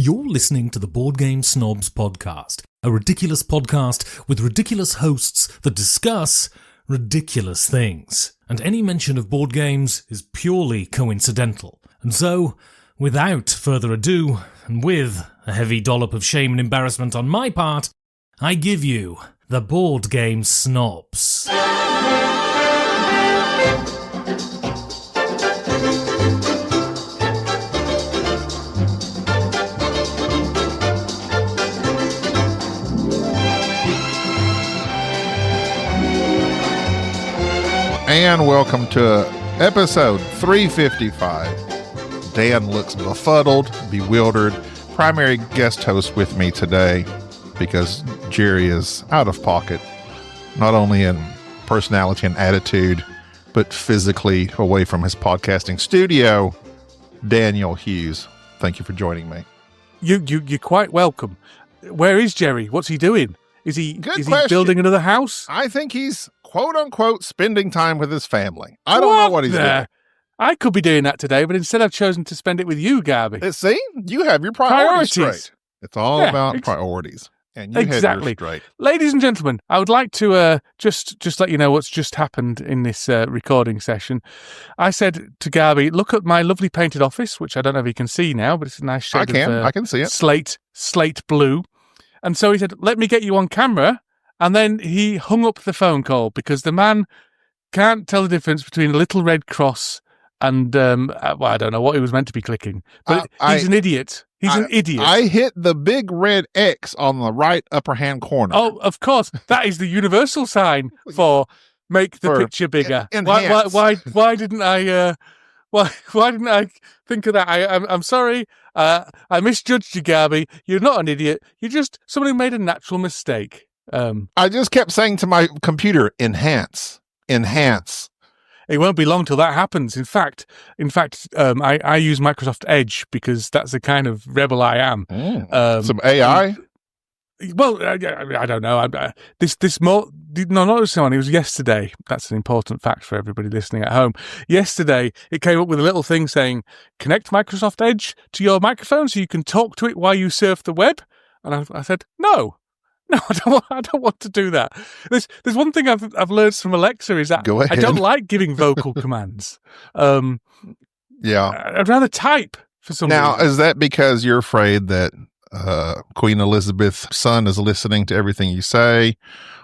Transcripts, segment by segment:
You're listening to the Board Game Snobs podcast, a ridiculous podcast with ridiculous hosts that discuss ridiculous things. And any mention of board games is purely coincidental. And so, without further ado, and with a heavy dollop of shame and embarrassment on my part, I give you the Board Game Snobs. And welcome to episode 355. Dan looks befuddled, bewildered. Primary guest host with me today because Jerry is out of pocket, not only in personality and attitude, but physically away from his podcasting studio. Daniel Hughes, thank you for joining me. You're quite welcome. Where is Jerry? What's he doing? Is he building another house? I think he's quote-unquote spending time with his family. I don't know what he's doing. I could be doing that today, but instead I've chosen to spend it with you, Gaby. See? You have your priorities straight. It's all about priorities. And you have yours straight. Ladies and gentlemen, I would like to just let you know what's just happened in this recording session. I said to Gaby, look at my lovely painted office, which I don't know if you can see now, but it's a nice shade I can see it. Slate blue. And so he said, let me get you on camera. And then he hung up the phone call because the man can't tell the difference between a little red cross and, I don't know what he was meant to be clicking. But he's an idiot. He's an idiot. I hit the big red X on the right upper hand corner. Oh, of course. That is the universal sign for make the picture bigger. Why didn't I... Why didn't I think of that? I'm sorry. I misjudged you, Gaby. You're not an idiot. You're just someone who made a natural mistake. I just kept saying to my computer, enhance. It won't be long till that happens. In fact, I use Microsoft Edge because that's the kind of rebel I am. Some AI? Well, I don't know. Not this one. It was yesterday. That's an important fact for everybody listening at home. Yesterday, it came up with a little thing saying, connect Microsoft Edge to your microphone so you can talk to it while you surf the web. And I said, no, I don't want to do that. There's one thing I've learned from Alexa is that I don't like giving vocal commands. Yeah. I'd rather type for some reason. Now, is that because you're afraid that Queen Elizabeth's son is listening to everything you say,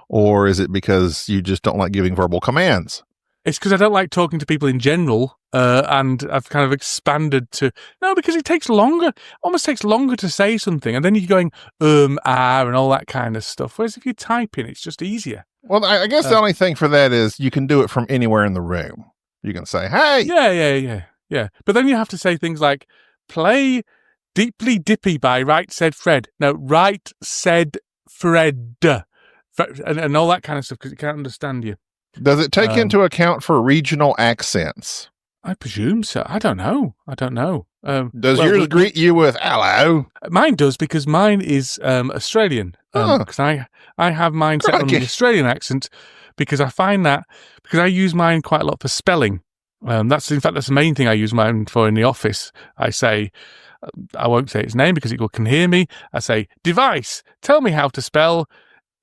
or is it because you just don't like giving verbal commands? It's because I don't like talking to people in general, and I've kind of expanded to because it takes longer. Almost takes longer to say something, and then you're going and all that kind of stuff. Whereas if you're typing, it's just easier. Well, I guess the only thing for that is you can do it from anywhere in the room. You can say, "Hey." Yeah. But then you have to say things like, "Play Deeply Dippy by Right Said Fred." No, Right Said Fred. And all that kind of stuff because it can't understand you. Does it take into account for regional accents? I presume so. I don't know. Does yours greet you with hello? Mine does because mine is Australian. Because I have mine set on the Australian accent because I find that because I use mine quite a lot for spelling. That's the main thing I use mine for in the office. I say, I won't say its name because it can hear me. I say, device, tell me how to spell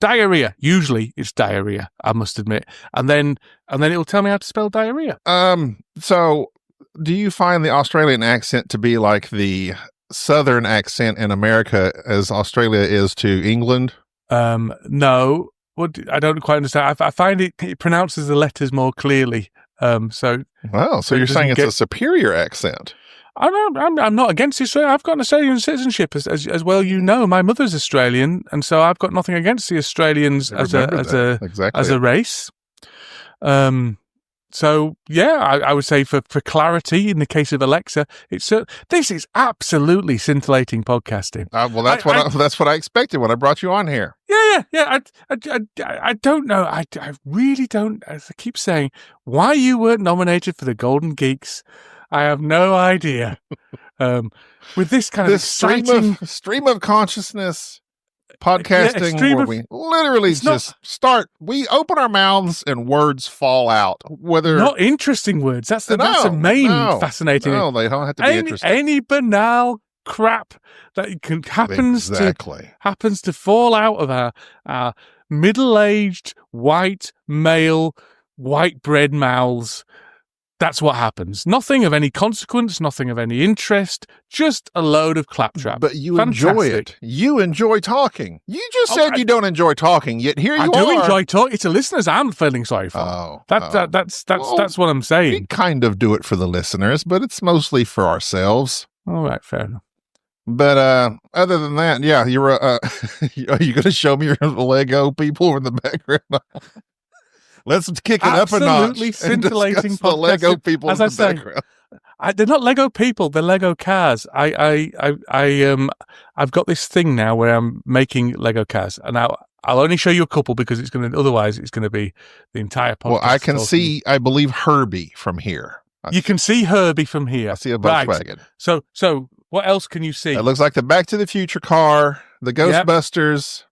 diarrhea. Usually it's diarrhea, I must admit. And then it'll tell me how to spell diarrhea. So do you find the Australian accent to be like the Southern accent in America as Australia is to England? No. I don't quite understand. I find it pronounces the letters more clearly. So you're saying it's a superior accent? I'm not against Australia. I've got an Australian citizenship, as well. You know, my mother's Australian, and so I've got nothing against the Australians as a race. So yeah, I would say for clarity, in the case of Alexa, this is absolutely scintillating podcasting. Well, that's what I expected when I brought you on here. Yeah. I don't know. I really don't. As I keep saying, why you weren't nominated for the Golden Geeks, I have no idea. With this kind of exciting stream of consciousness podcasting, where we literally we open our mouths and words fall out. Whether not interesting words. That's the main fascinating. No, they don't have to be interesting. Any banal crap that happens to fall out of our middle-aged white male white bread mouths. That's what happens. Nothing of any consequence, nothing of any interest, just a load of claptrap. But you enjoy it. You enjoy talking. You just said you don't enjoy talking, yet here you are. I do enjoy talking. It's the listeners I'm feeling sorry for. That's what I'm saying. We kind of do it for the listeners, but it's mostly for ourselves. All right, fair enough. But other than that, yeah, you're. Are you going to show me your Lego people in the background? Let's kick it up a notch. Absolutely scintillating the Lego people in the background. They're not Lego people; they're Lego cars. I've got this thing now where I'm making Lego cars, and I'll only show you a couple because otherwise it's going to be the entire podcast. Well, I can see, I believe, Herbie from here. You can see Herbie from here. I see a Volkswagen. Right. So what else can you see? It looks like the Back to the Future car, the Ghostbusters,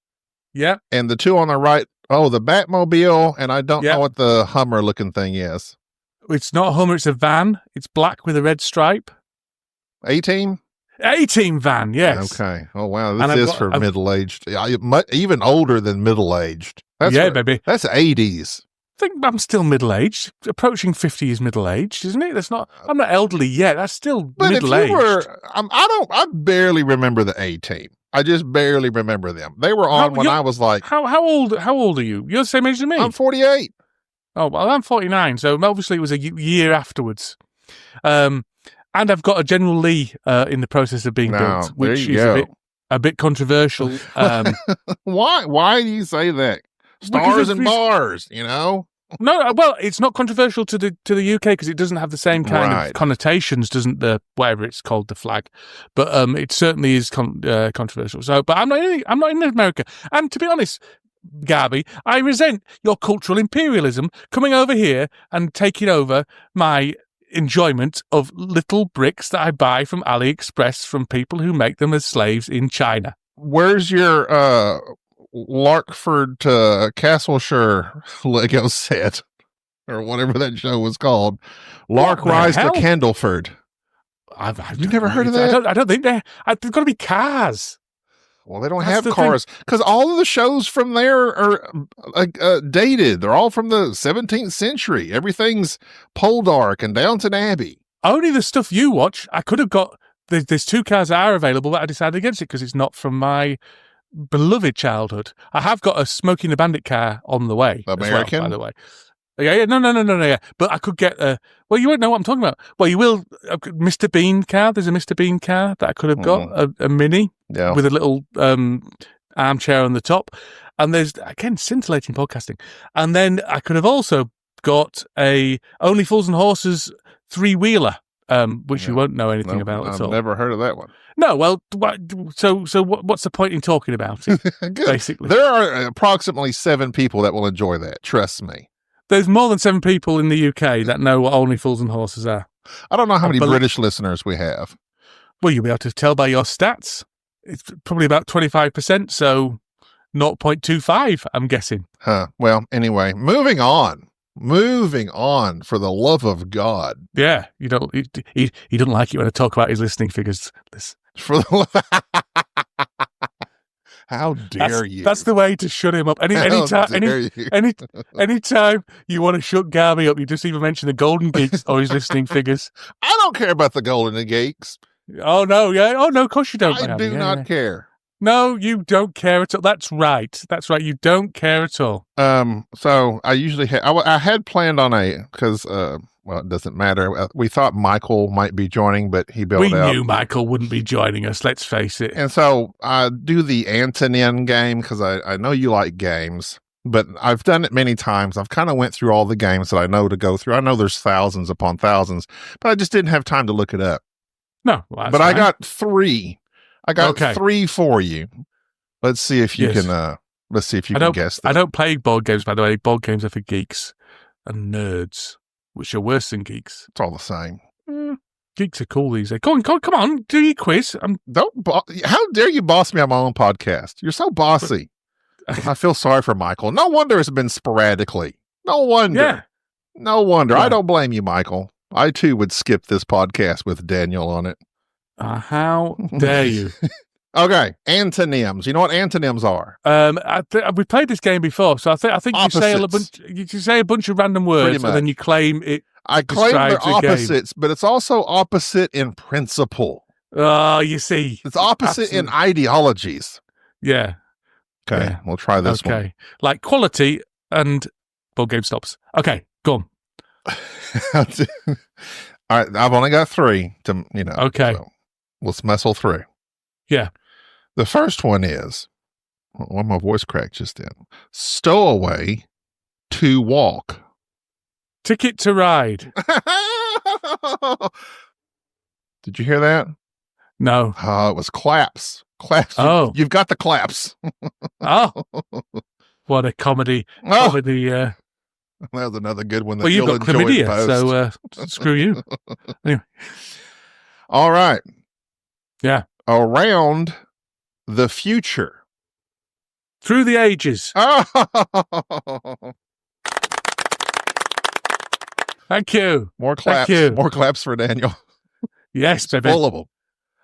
and the two on the right. Oh, the Batmobile, and I don't know what the Hummer-looking thing is. It's not a Hummer, it's a van. It's black with a red stripe. A-Team? A-Team van, yes. Okay. Oh, wow. This is for middle-aged. Even older than middle-aged. Baby. That's 80s. I think I'm still middle-aged. Approaching 50 is middle-aged, isn't it? I'm not elderly yet. That's still middle-aged. But if you were, I barely remember the A-Team. I just barely remember them. They were on when I was like... How old are you? You're the same age as me. I'm 48. Oh, well, I'm 49, so obviously it was a year afterwards. And I've got a General Lee in the process of being built, which is a bit controversial. Why do you say that? Stars and bars, you know? No, well, it's not controversial to the UK because it doesn't have the same kind of connotations, doesn't the whatever it's called, the flag? But it certainly is controversial. So, but I'm not in America, and to be honest, Gaby, I resent your cultural imperialism coming over here and taking over my enjoyment of little bricks that I buy from AliExpress from people who make them as slaves in China. Where's your Larkford to Castleshire Lego set, or whatever that show was called? Lark Rise to Candleford. You've never heard of that? I don't think they've got to be cars. Well, they don't have cars because all of the shows from there are dated. They're all from the 17th century. Everything's Poldark and Downton Abbey. Only the stuff you watch. I could have got. There's two cars that are available, but I decided against it because it's not from my beloved childhood. I have got a Smokey and the Bandit car on the way. American, by the way. Yeah, no. Yeah. But I could get well, you won't know what I'm talking about. Well, you will. Mr. Bean car. There's a Mr. Bean car that I could have got, a Mini with a little armchair on the top. And there's, again, scintillating podcasting. And then I could have also got a Only Fools and Horses 3-wheeler, which you won't know anything about at all. I've never heard of that one. No, well, so what's the point in talking about it, basically? There are approximately 7 people that will enjoy that. Trust me. There's more than 7 people in the UK that know what Only Fools and Horses are. I don't know how many British listeners we have. Well, you'll be able to tell by your stats. It's probably about 25%, so 0.25, I'm guessing. Well, anyway, moving on, for the love of God. Yeah, he doesn't like it when I talk about his listening figures. How dare you? That's the way to shut him up. Anytime you want to shut Gaby up, you just even mention the Golden Geeks or his listening figures. I don't care about the Golden Geeks. Oh, no, yeah. Oh, no, of course you don't. I do not care. No, you don't care at all. That's right. You don't care at all. So I usually I had planned on because well, it doesn't matter. We thought Michael might be joining, but he bailed out. We knew Michael wouldn't be joining us, let's face it. And so I do the Antonin game because I know you like games, but I've done it many times. I've kind of went through all the games that I know to go through. I know there's thousands upon thousands, but I just didn't have time to look it up. No, well, but fine. I got 3. I got 3 for you. Let's see if you can. Let's see if you can guess them. I don't play board games, by the way. Board games are for geeks and nerds, which are worse than geeks. It's all the same. Geeks are cool these days. Come on, do your quiz. How dare you boss me on my own podcast? You're so bossy. I feel sorry for Michael. No wonder it's been sporadically. No wonder. Yeah. No wonder. Yeah. I don't blame you, Michael. I too would skip this podcast with Daniel on it. How dare you? Okay, antonyms. You know what antonyms are? We played this game before, so I think you say a bunch of random words, and then you claim it. I claim they're opposites, but it's also opposite in principle. Oh, you see, it's opposite in ideologies. Yeah. Okay, yeah. We'll try this one. Okay, like quality and board game stops. Okay, go on. All right, I've only got 3 to Okay, so let's muscle through. Yeah. The first one is, well, my voice cracked just then. Stowaway to walk. Ticket to ride. Did you hear that? No. Oh, it was claps. Claps. Oh. You've got the claps. Oh. What a comedy. Oh. Comedy. That was another good one. Well, you've got chlamydia, so screw you. Anyway. All right. Yeah. Around the future. Through the ages. Oh. Thank you. More claps. Thank you. More claps for Daniel. Yes, baby. Full of them.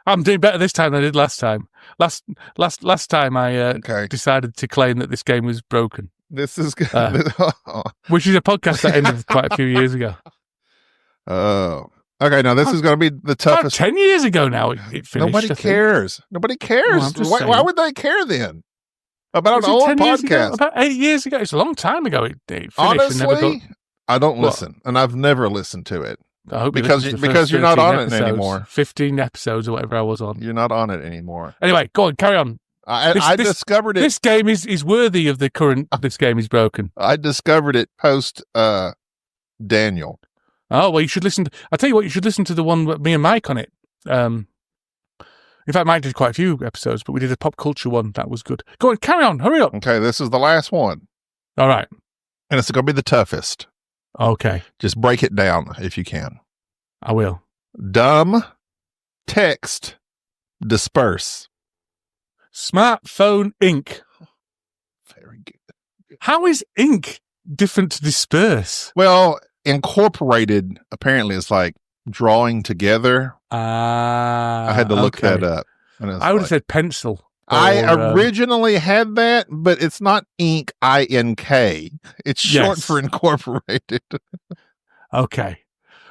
I'm doing better this time than I did last time. Last time I decided to claim that this game was broken. This is good. Which is a podcast that ended quite a few years ago. Oh. Okay, now this is going to be the toughest. 10 years ago now it finished. Nobody cares. Nobody cares. Why would they care then? About an old podcast. About 8 years ago. It's a long time ago it finished. Honestly, I don't listen, and I've never listened to it. I hope because you're not on it anymore. 15 episodes or whatever I was on. You're not on it anymore. Anyway, go on, carry on. I discovered it. This game is worthy of the current. This game is broken. I discovered it post Daniel. Oh well, you should listen. I tell you what, you should listen to the one with me and Mike on it. In fact, Mike did quite a few episodes, but we did a pop culture one that was good. Go on, carry on, hurry up. Okay, this is the last one. All right, and it's going to be the toughest. Okay, just break it down if you can. I will. Dumb, text, disperse. Smartphone ink. Very good. How is ink different to disperse? Well, incorporated apparently is like drawing together. I had to look that up. I would have said pencil. I originally had that, but it's not ink, I-N-K. It's short for incorporated. Okay.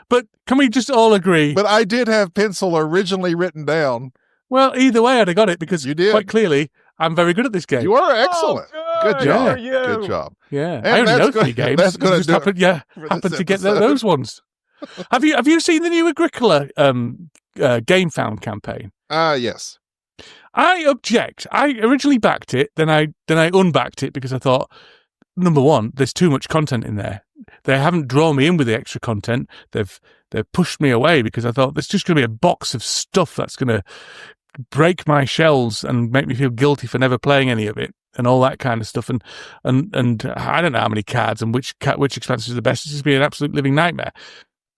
But can we just all agree? But I did have pencil originally written down. Well, either way, I'd have got it because you did. Quite clearly, I'm very good at this game. You are excellent. Good job. Yeah. Good job. Yeah. I only know 3 games. That's going to happen to get those ones. Have you seen the new Agricola Game Found campaign? Yes. I object. I originally backed it, then I unbacked it because I thought, number one, there's too much content in there. They haven't drawn me in with the extra content. They've pushed me away because I thought there's just going to be a box of stuff that's going to break my shells and make me feel guilty for never playing any of it and all that kind of stuff. And I don't know how many cards and which expansion is the best. It's just be an absolute living nightmare.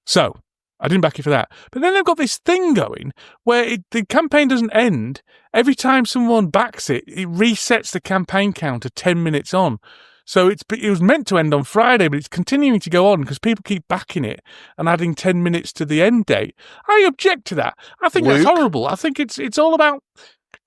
So I didn't back it for that. But then they've got this thing going where the campaign doesn't end. Every time someone backs it, it resets the campaign counter 10 minutes on. So it was meant to end on Friday, but it's continuing to go on because people keep backing it and adding 10 minutes to the end date. I object to that. I think that's horrible. I think it's all about...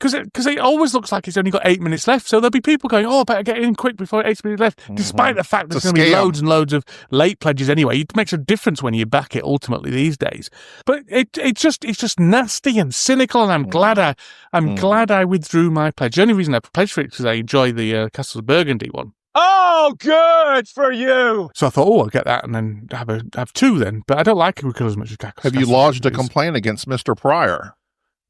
Because it always looks like it's only got 8 minutes left. So there'll be people going, I better get in quick before 8 minutes left, despite the fact there's going to be loads and loads of late pledges anyway. It makes a difference when you back it ultimately these days. But it's just nasty and cynical, and I'm glad I withdrew my pledge. The only reason I pledged for it is because I enjoy the Castles of Burgundy one. Oh, good for you. So I thought, I'll get that and then have 2 then. But I don't like Agricola as much as Castles. Have you lodged a complaint against Mr. Pryor?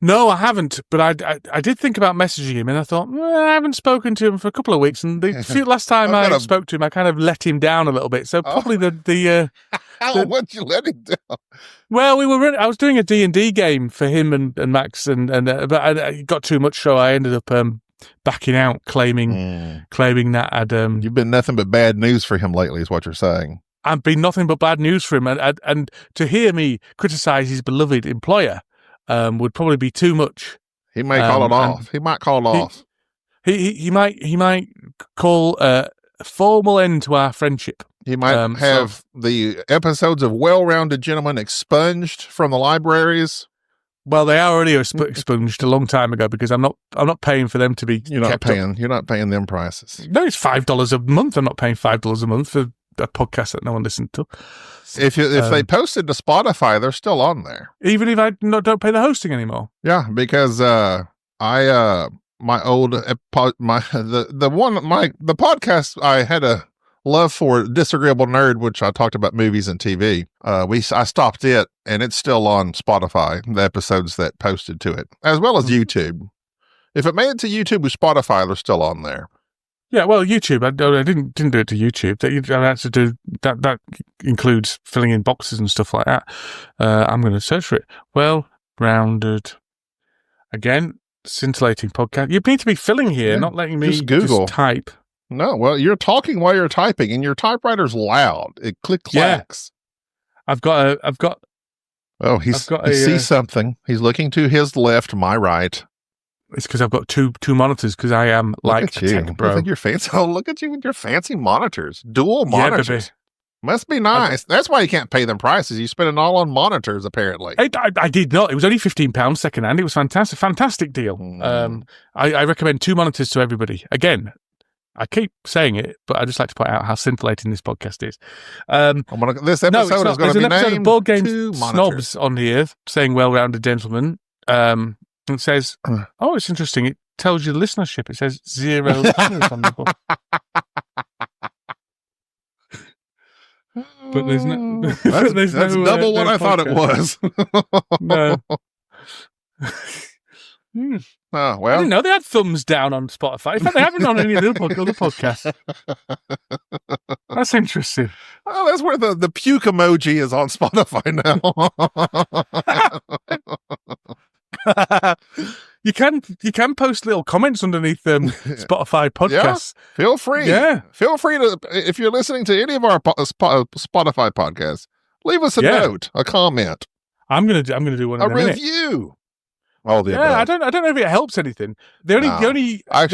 No, I haven't, but I did think about messaging him, and I thought, I haven't spoken to him for a couple of weeks, and the last time I spoke to him, I kind of let him down a little bit, so probably How would you let him down? Well, I was doing a D&D game for him and Max, but I got too much, so I ended up backing out, claiming that I'd... You've been nothing but bad news for him lately, is what you're saying. I've been nothing but bad news for him, and to hear me criticise his beloved employer would probably be too much. He may call it off. He might call it off. He might call a formal end to our friendship. He might have the episodes of Well-Rounded Gentlemen expunged from the libraries. Well, they are already expunged a long time ago because I'm not paying for them to be. You're not paying them prices. No, it's $5 a month. I'm not paying $5 a month for a podcast that no one listens to. If they posted to Spotify, they're still on there. Even if I don't pay the hosting anymore. Yeah, because the podcast I had a love for, Disagreeable Nerd, which I talked about movies and TV. I stopped it, and it's still on Spotify. The episodes that posted to it, as well as YouTube. If it made it to YouTube with Spotify, they're still on there. Yeah, well, YouTube. I didn't do it to YouTube. I had to do that. That includes filling in boxes and stuff like that. I'm going to search for it. Well-rounded. Again, scintillating podcast. You need to be filling here, not letting me Google. just type. No, well, you're talking while you're typing, and your typewriter's loud. It click-clacks. Yeah. I've got. Oh, he sees something. He's looking to his left, my right. It's because I've got two monitors because I am like a tech bro. I think you're fancy. Oh, look at you with your fancy monitors. Dual monitors. Baby. Must be nice. That's why you can't pay them prices. You spend it all on monitors, apparently. I did not. It was only £15 secondhand. It was fantastic. Fantastic deal. I recommend 2 monitors to everybody. Again, I keep saying it, but I just like to point out how scintillating this podcast is. This episode is going to be named There's an episode of Board Game Snobs Snobs on here saying well-rounded gentlemen. It says, oh, it's interesting. It tells you the listenership. It says 0 listeners on the book. But there's no... That's double what I thought it was. No. Oh, well. I didn't know they had thumbs down on Spotify. In fact, they haven't on any other podcasts. That's interesting. Oh, that's where the puke emoji is on Spotify now. You can post little comments underneath Spotify podcasts. Yeah, feel free. Yeah, feel free to, if you're listening to any of our Spotify podcasts, leave us a note, a comment. I'm gonna do one. A review. I don't know if it helps anything. The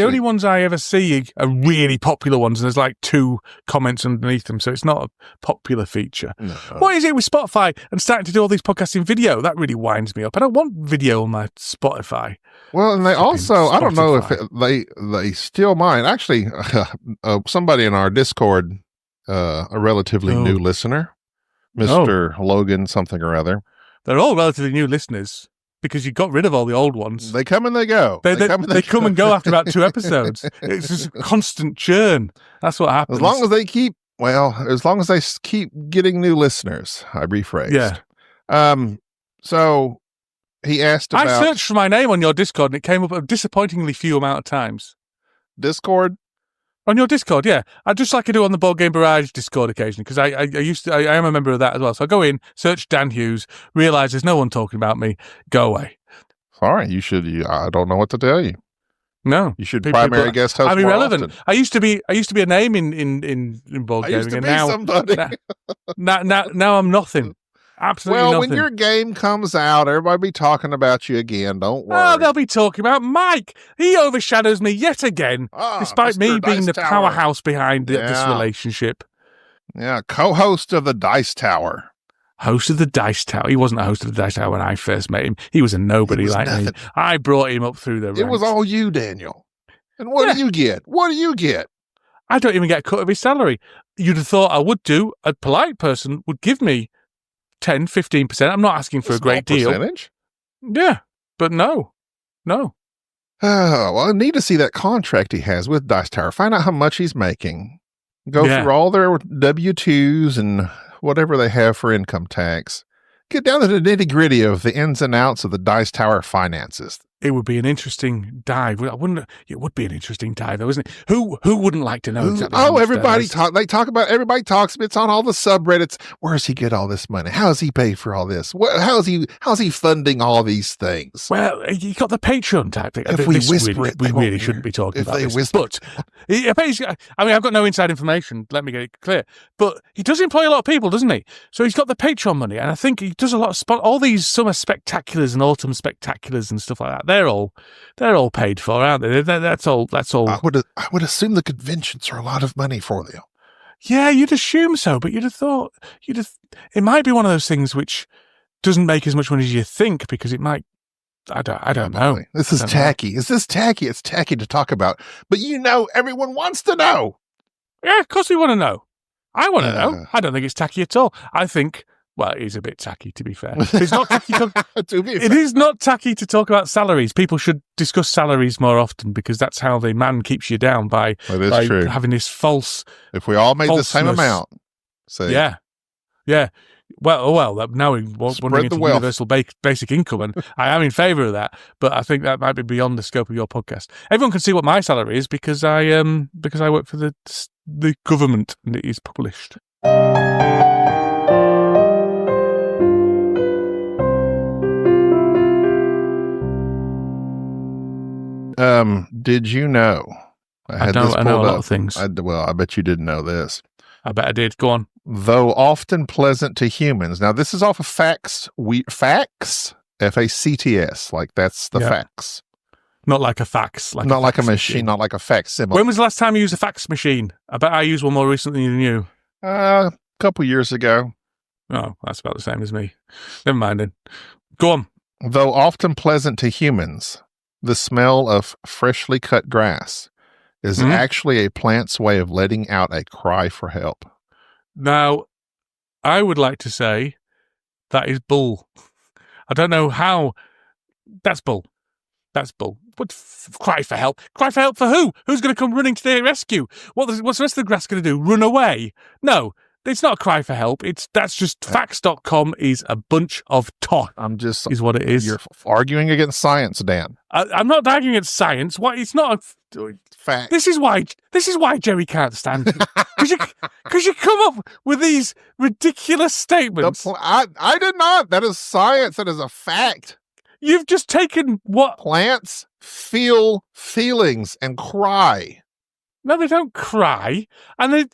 only ones I ever see are really popular ones, and there's like 2 comments underneath them, so it's not a popular feature. No. What is it with Spotify and starting to do all these podcasts in video? That really winds me up. I don't want video on my Spotify. Well, and they also, I don't know if they still mind. Actually, somebody in our Discord, a relatively new listener, Mr. Logan something or other. They're all relatively new listeners. Because you got rid of all the old ones. They come and they go. They come and go after about 2 episodes. It's just a constant churn. That's what happens. As long as they keep getting new listeners, I rephrased. Yeah. So he asked about... I searched for my name on your Discord and it came up a disappointingly few amount of times. Discord? On your Discord, yeah. Just like I do on the Board Game Barrage Discord occasionally, because I am a member of that as well. So I go in, search Dan Hughes, realise there's no one talking about me, go away. Sorry, I don't know what to tell you. No, you should primary guest host. I'm irrelevant. Often. I used to be a name in board gaming, and now somebody. now I'm nothing. Absolutely nothing. When your game comes out, everybody be talking about you again. Don't worry. Oh, they'll be talking about Mike. He overshadows me yet again, despite me being the powerhouse behind this relationship. Yeah, co-host of the Dice Tower. Host of the Dice Tower. He wasn't a host of the Dice Tower when I first met him. He was a nobody like me. I brought him up through the ranks. It was all you, Daniel. And what do you get? What do you get? I don't even get a cut of his salary. You'd have thought I would do. A polite person would give me 10, 15%. I'm not asking for a great deal. Percentage? Yeah, but no. Well, I need to see that contract he has with Dice Tower. Find out how much he's making. Go through all their W-2s and whatever they have for income tax. Get down to the nitty-gritty of the ins and outs of the Dice Tower finances. It would be an interesting dive. It would be an interesting dive, though, isn't it? Who wouldn't like to know exactly? Everybody talks. It's on all the subreddits. Where does he get all this money? How does he pay for all this? How's he funding all these things? Well, you got the Patreon type thing. If we whisper it, we really shouldn't be talking about this. But I've got no inside information. Let me get it clear. But he does employ a lot of people, doesn't he? So he's got the Patreon money, and I think he does a lot of all these summer spectaculars and autumn spectaculars and stuff like that. They're all paid for, aren't they? That's all. I would assume the conventions are a lot of money for them. Yeah, you'd assume so, but you'd have thought it might be one of those things which doesn't make as much money as you think because it might I don't know. This is tacky. Is this tacky? It's tacky to talk about. But everyone wants to know. Yeah, of course we want to know. I want to know. I don't think it's tacky at all. I think, well, it is a bit tacky, to be fair. It's not tacky it is not tacky to talk about salaries. People should discuss salaries more often because that's how the man keeps you down by having this false. If we all made the same amount. So yeah. Well, now we're wandering into universal basic income, and I am in favour of that. But I think that might be beyond the scope of your podcast. Everyone can see what my salary is because I work for the government and it is published. Did you know? I know a lot of things. I bet you didn't know this. I bet I did. Go on. Though often pleasant to humans. Now, this is off of facts. Facts? F-A-C-T-S. Like, that's the facts. Not like a fax. Not like a machine. Not like a facsimile. When was the last time you used a fax machine? I bet I used one more recently than you. A couple years ago. Oh, that's about the same as me. Never mind then. Go on. Though often pleasant to humans, the smell of freshly cut grass is actually a plant's way of letting out a cry for help. Now, I would like to say that is bull. I don't know how. That's bull. That's bull. But cry for help. Cry for help for who? Who's going to come running to their rescue? What's the rest of the grass going to do? Run away? No, it's not a cry for help. That's just facts.com is a bunch of talk. Is what it is. You're arguing against science, Dan. I'm not arguing against science. Why? It's not a fact. This is why Jerry can't stand it. Because you come up with these ridiculous statements. I did not. That is science. That is a fact. You've just taken what plants feel feelings and cry. No, they don't cry, and they.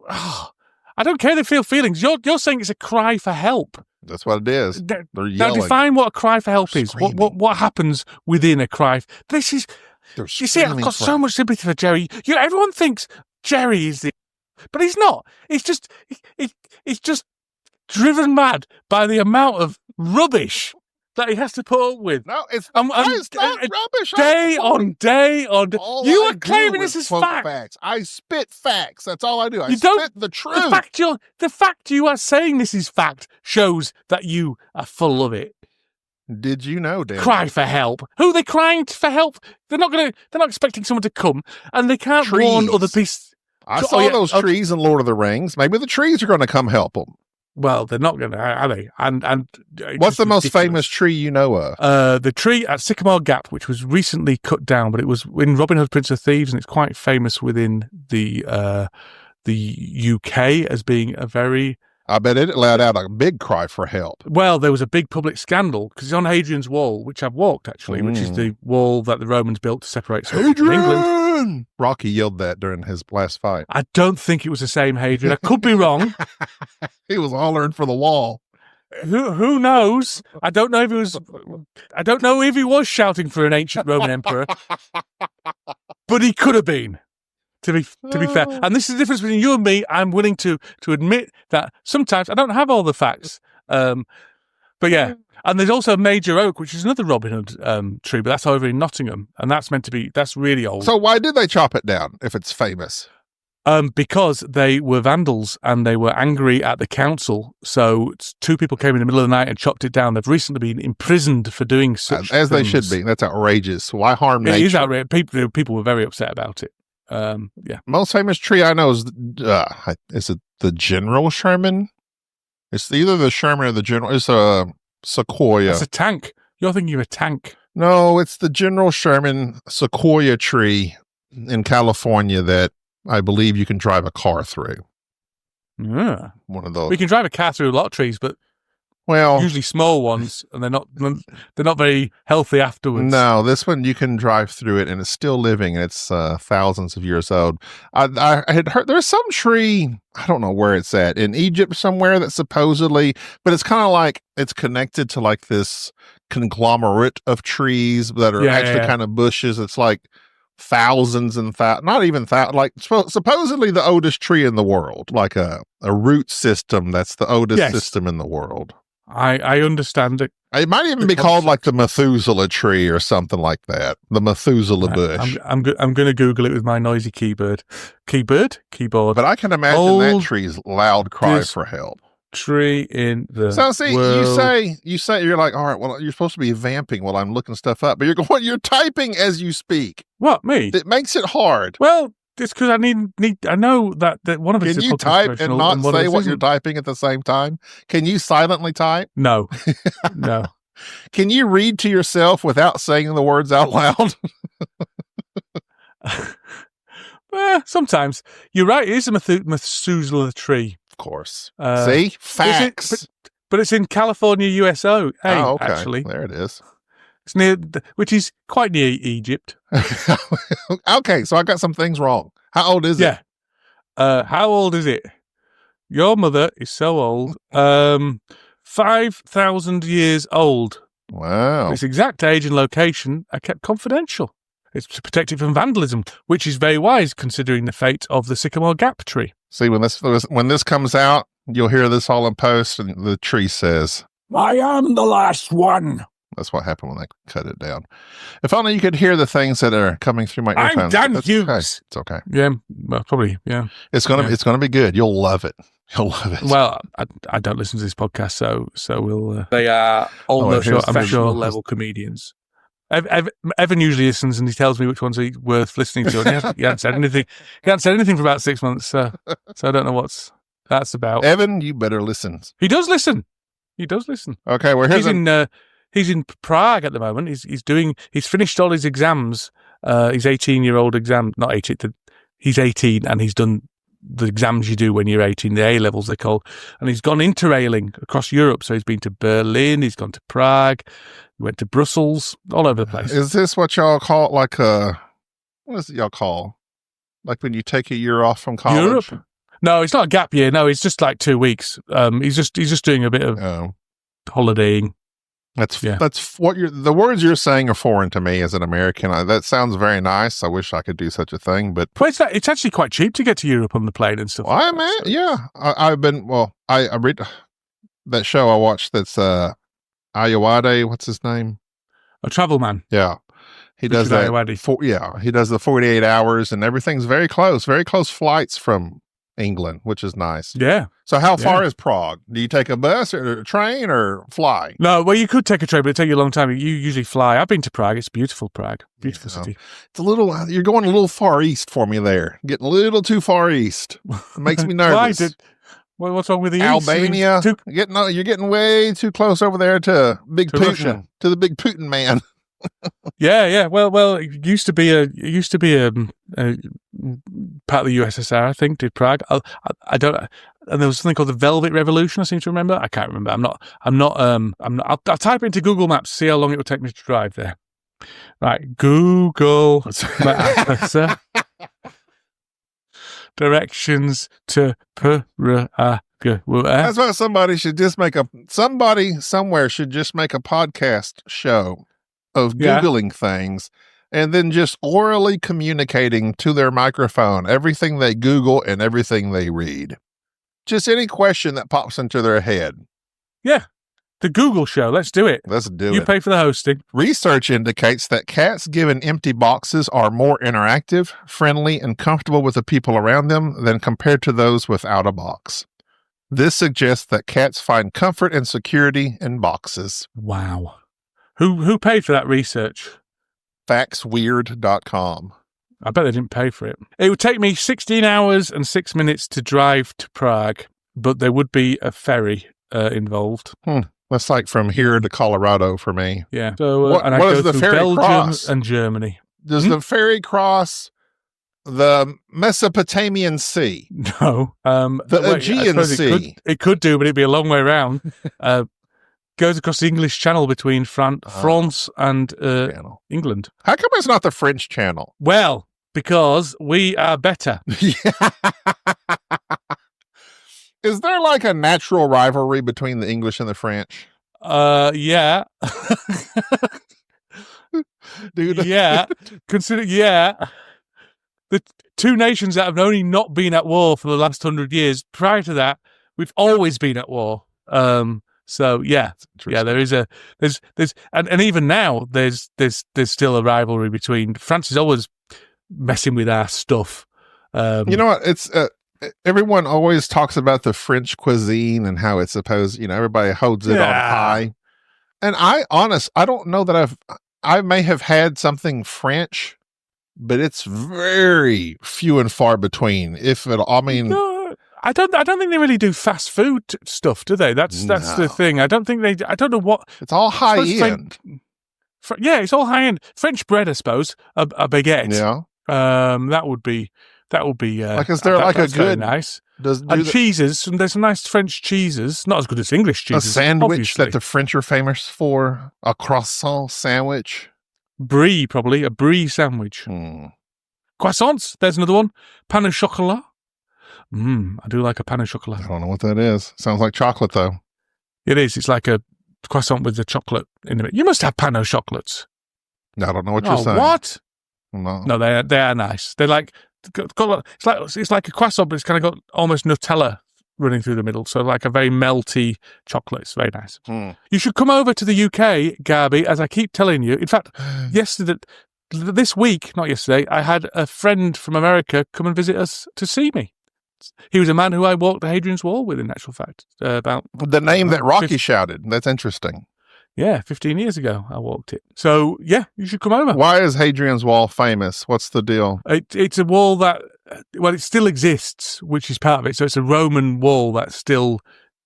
I don't care. They feel feelings. You're saying it's a cry for help. That's what it is. They're yelling. Now define what a cry for help is. What happens within a cry? This is. You see, I've got so much sympathy for Jerry. Everyone thinks Jerry is but he's not. It's just driven mad by the amount of rubbish that he has to put up with. No, it's not rubbish. Day on day. You are claiming this is facts. I spit facts. That's all I do. I spit the truth. The fact you are saying this is fact shows that you are full of it. Did you know, Dan? Cry for help. Who are they crying for help? They're not expecting someone to come, and they can't warn other people. I saw those trees in Lord of the Rings. Maybe the trees are going to come help them. Well, they're not going to, are they? And what's the most famous tree you know of? The tree at Sycamore Gap, which was recently cut down, but it was in Robin Hood, Prince of Thieves, and it's quite famous within the UK as being a very. I bet it let out a big cry for help. Well, there was a big public scandal because it's on Hadrian's Wall, which I've walked actually, which is the wall that the Romans built to separate Scotland from England. Rocky yelled that during his last fight. I don't think it was the same Hadrian. I could be wrong. He was hollering for the wall. Who knows? I don't know if he was shouting for an ancient Roman emperor, but he could have been. To be fair, and this is the difference between you and me. I'm willing to admit that sometimes I don't have all the facts, but yeah. And there's also Major Oak, which is another Robin Hood tree, but that's over in Nottingham, and that's really old. So why did they chop it down if it's famous? Because they were vandals and they were angry at the council. So two people came in the middle of the night and chopped it down. They've recently been imprisoned for doing such as things. They should be. That's outrageous. Why harm nature? It is outrageous. People were very upset about it. Yeah. Most famous tree I know is it the General Sherman? It's either the Sherman or the General. It's a sequoia. It's a tank. You're thinking of a tank. No, it's the General Sherman sequoia tree in California that I believe you can drive a car through. Yeah. One of those. We can drive a car through a lot of trees, but usually small ones, and they're not very healthy afterwards. No, this one you can drive through it, and it's still living. And it's thousands of years old. I had heard there's some tree. I don't know where it's at in Egypt somewhere that supposedly, but it's kind of like it's connected to like this conglomerate of trees that are kind of bushes. It's like thousands and not even like supposedly the oldest tree in the world, like a root system that's the oldest system in the world. I understand it. It might even be called like the Methuselah tree or something like that. The Methuselah bush. I'm going to Google it with my noisy keyboard. Keyboard? Keyboard. But I can imagine that tree's loud cry for help. Tree in the So see, world. you say you're like, all right, well, you're supposed to be vamping while I'm looking stuff up, but you're typing as you speak. What, me? It makes it hard. Well, it's because I I know that one of us Can is you type and not say what you're typing at the same time? Can you silently type? No. No. Can you read to yourself without saying the words out loud? Sometimes. You're right. It is a Methuselah tree. Of course. See? Facts. But it's in California, USA. Okay. Actually. There it is. It's near, which is quite near Egypt. Okay, so I got some things wrong. How old is it? How old is it? Your mother is so old. 5,000 years old. Wow. Its exact age and location are kept confidential. It's to protect it from vandalism, which is very wise considering the fate of the sycamore gap tree. See, when this comes out, you'll hear this all in post, and the tree says, I am the last one. That's what happened when I cut it down. If only you could hear the things that are coming through my earphones. I'm done, Hughes. Okay. It's okay. Yeah, well, probably, yeah. It's gonna be good. You'll love it. You'll love it. Well, I don't listen to this podcast, so we'll... they are almost professional level comedians. Evan usually listens and he tells me which ones are worth listening to. And he hasn't said anything. He hasn't said anything for about 6 months, so I don't know what that's about. Evan, you better listen. He does listen. Okay, well, he's in Prague at the moment. He's finished all his exams. His 18-year-old exam, not 18. He's 18 and he's done the exams you do when you're 18, the A levels they're called. And he's gone interrailing across Europe. So he's been to Berlin. He's gone to Prague. He went to Brussels. All over the place. Is this what y'all call what is it y'all call? Like when you take a year off from college? Europe? No, it's not a gap year. No, it's just like 2 weeks. He's just doing a bit of holidaying. That's what the words you're saying are foreign to me as an American. That sounds very nice. I wish I could do such a thing, but it's actually quite cheap to get to Europe on the plane and stuff. I read that show I watched. That's Ayawade. What's his name? A Travel Man. Yeah, he does that. He does the 48 hours, and everything's very close flights from England, which is nice. Yeah. So how far is Prague? Do you take a bus or a train or fly? No, well, you could take a train, but it'd take you a long time. You usually fly. I've been to Prague. It's beautiful, Prague. Beautiful city. It's you're going a little far east for me there. Getting a little too far east. It makes me nervous. What's wrong with the Albania? East? You're getting way too close over there to Putin, Russia. To the big Putin man. Yeah. Well, it used to be a part of the USSR, I think, did Prague. I don't. And there was something called the Velvet Revolution. I seem to remember. I can't remember. I'm not. I'll type into Google Maps, see how long it would take me to drive there. Right, Google Maps. Directions to Prague. That's why somebody somewhere should just make a podcast show of Googling things and then just orally communicating to their microphone everything they Google and everything they read. Just any question that pops into their head. Yeah. The Google show. Let's do it. Let's do it. You pay for the hosting. Research indicates that cats given empty boxes are more interactive, friendly, and comfortable with the people around them than compared to those without a box. This suggests that cats find comfort and security in boxes. Wow. Who paid for that research? Factsweird.com. I bet they didn't pay for it. It would take me 16 hours and 6 minutes to drive to Prague, but there would be a ferry involved. That's like from here to Colorado for me. Yeah. So, what does the ferry Belgium cross? And Germany. Does the ferry cross the Mesopotamian Sea? No. The Aegean Sea. It could do, but it'd be a long way around. Goes across the English Channel between France and England. How come it's not the French Channel? Well, because we are better. Is there like a natural rivalry between the English and the French? Yeah. Dude. Yeah. The two nations that have only not been at war for the last 100 years. Prior to that, we've always been at war. So there is there's and even now there's still a rivalry between France is always messing with our stuff. You know what? It's everyone always talks about the French cuisine and how it's supposed. Everybody holds it on high. And I don't know that I may have had something French, but it's very few and far between, if at all. I mean, no, I don't think they really do fast food stuff, do they? That's the thing. I don't think they. I don't know what. It's all high end. It's all high end. French bread, I suppose. A baguette. Yeah. That would be. Like, is there like a good nice? Cheeses, and there's some nice French cheeses, not as good as English cheeses. A sandwich obviously. that the French are famous for, a croissant sandwich. Brie, probably, a brie sandwich. Croissants, there's another one. Pain au chocolat. I do like a pain au chocolat. I don't know what that is. Sounds like chocolate, though. It is. It's like a croissant with the chocolate in it. You must have pain au chocolates. I don't know what you're saying. What? No, they are nice. They're like, it's like a croissant, but it's kind of got almost Nutella running through the middle. So like a very melty chocolate. It's very nice. You should come over to the UK, Gaby, as I keep telling you. In fact, this week, not yesterday, I had a friend from America come and visit us to see me. He was a man who I walked Hadrian's Wall with, in actual fact. About the name that Rocky shouted. That's interesting. Yeah, 15 years ago I walked it. So, you should come over. Why is Hadrian's Wall famous? What's the deal? It's a wall that, it still exists, which is part of it. So it's a Roman wall that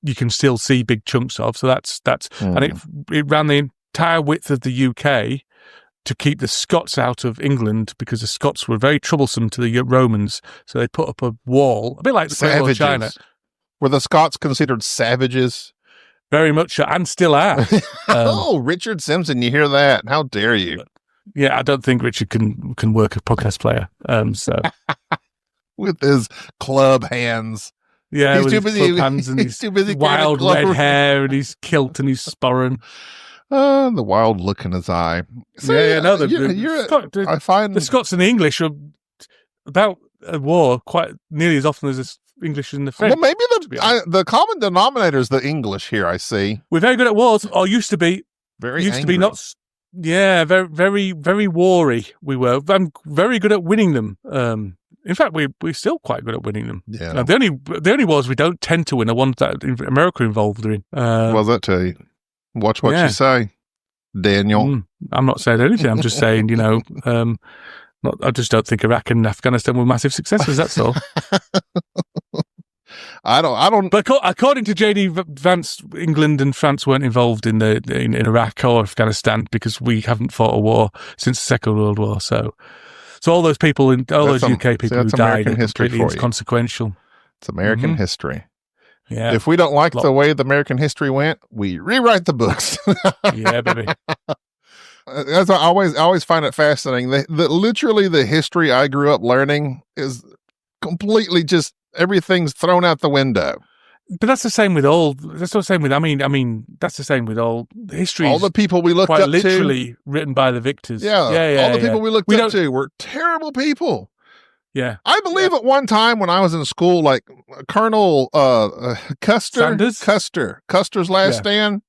you can still see big chunks of. So that's and it ran the entire width of the UK to keep the Scots out of England, because the Scots were very troublesome to the Romans. So they put up a wall, a bit like the Great Wall of China. Were the Scots considered savages? Very much, and still are. Richard Simpson, you hear that? How dare you? Yeah, I don't think Richard can work a podcast player. So with his club hands. Yeah, he's with too his busy, club hands and his too busy wild red hair and his kilt and his sporran. The wild look in his eye. So, I find the Scots and the English are about a war quite nearly as often as the English and the French. Well, maybe the common denominator is the English here, I see. We're very good at wars, or used to be. Very used angry. To be not. Yeah, very, very, very wary we were. I'm very good at winning them. In fact, we're still quite good at winning them. Yeah. The only wars we don't tend to win are ones that America involved in. Well, that tell you. Watch what you say, Daniel. I'm not saying anything. I'm just saying, I just don't think Iraq and Afghanistan were massive successes. That's all. I don't. But according to J.D. Vance, England and France weren't involved in Iraq or Afghanistan because we haven't fought a war since the Second World War. So all those people those UK people who died are completely inconsequential. It's American history. Yeah. If we don't like the way the American history went, we rewrite the books. Yeah, baby. That's I always find it fascinating. Literally the history I grew up learning is completely just everything's thrown out the window. But that's the same with all. That's the same with. I mean, that's the same with all history. All the people we looked quite up literally written by the victors. Yeah. All the people we looked up to were terrible people. Yeah, I believe at one time when I was in school, like Colonel Custer's last stand,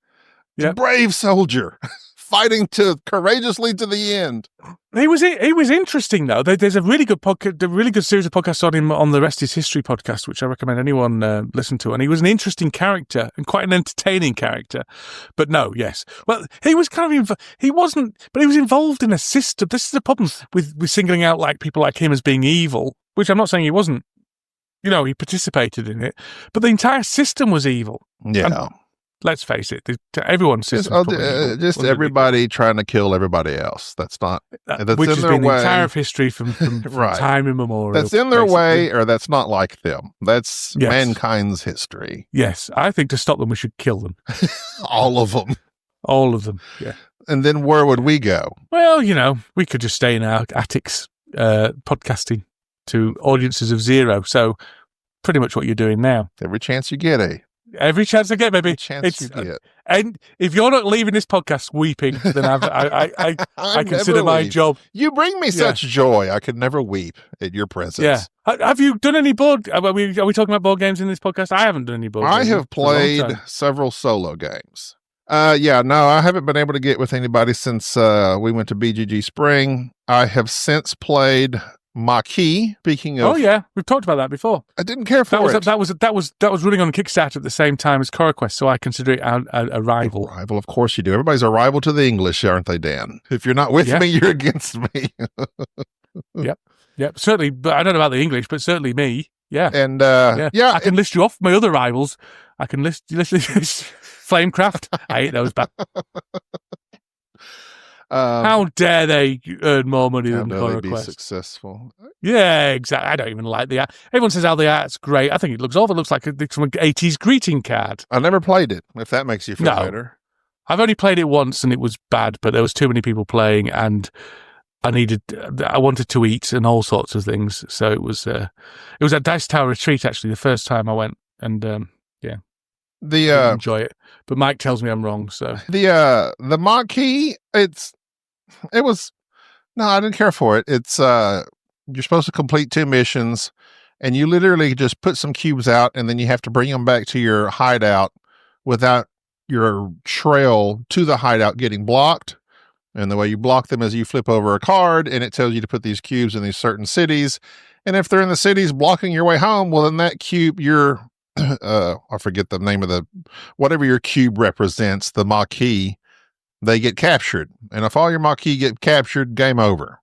a brave soldier fighting courageously to the end. He was interesting though. There's a really good podcast, a really good series of podcasts on him on the Rest Is History podcast, which I recommend anyone listen to. And he was an interesting character and quite an entertaining character. But no, yes, well, he was kind of he wasn't, but he was involved in a system. This is the problem with singling out like people like him as being evil, which I'm not saying he wasn't. He participated in it, but the entire system was evil. Yeah. And let's face it, everyone's system just everybody trying to kill everybody else. That's not that's which in has their been way. The entire of history from right. time immemorial. That's in their way, or that's not like them. That's mankind's history. Yes, I think to stop them, we should kill them. All of them. All of them. Yeah. And then where would we go? Well, we could just stay in our attics, podcasting to audiences of zero. So pretty much what you're doing now. Every chance you get, Every chance I get, baby. Chance you get. And if you're not leaving this podcast weeping, then I consider my job. You bring me such joy. I could never weep at your presence. Yeah. Have you done any board? Are we talking about board games in this podcast? I haven't done any board games. I have played several solo games. No, I haven't been able to get with anybody since we went to BGG Spring. I have since played Maquis. Speaking of, we've talked about that before. I didn't care for it. That was running on Kickstarter at the same time as CoraQuest, so I consider it a rival. A rival, of course you do. Everybody's a rival to the English, aren't they, Dan? If you're not with me, you're against me. Yep. Certainly, but I don't know about the English, but certainly me. Yeah, and I can list you off my other rivals. I can list Flamecraft. I hate those. How dare they earn more money than CoraQuest? Be successful. Yeah, exactly. I don't even like the art. Everyone says how the art's great. I think it looks awful. It looks like it's from an 80s greeting card. I never played it, if that makes you feel better. I've only played it once and it was bad, but there was too many people playing and I wanted to eat and all sorts of things. So it was at Dice Tower Retreat, actually, the first time I went. And, didn't enjoy it. But Mike tells me I'm wrong, so. The Maquis, I didn't care for it. It's, you're supposed to complete 2 missions, and you literally just put some cubes out, and then you have to bring them back to your hideout without your trail to the hideout getting blocked. And the way you block them is you flip over a card, and it tells you to put these cubes in these certain cities. And if they're in the cities blocking your way home, well, then that cube, I forget the name of whatever your cube represents, the Maquis, they get captured. And if all your Maquis get captured, game over.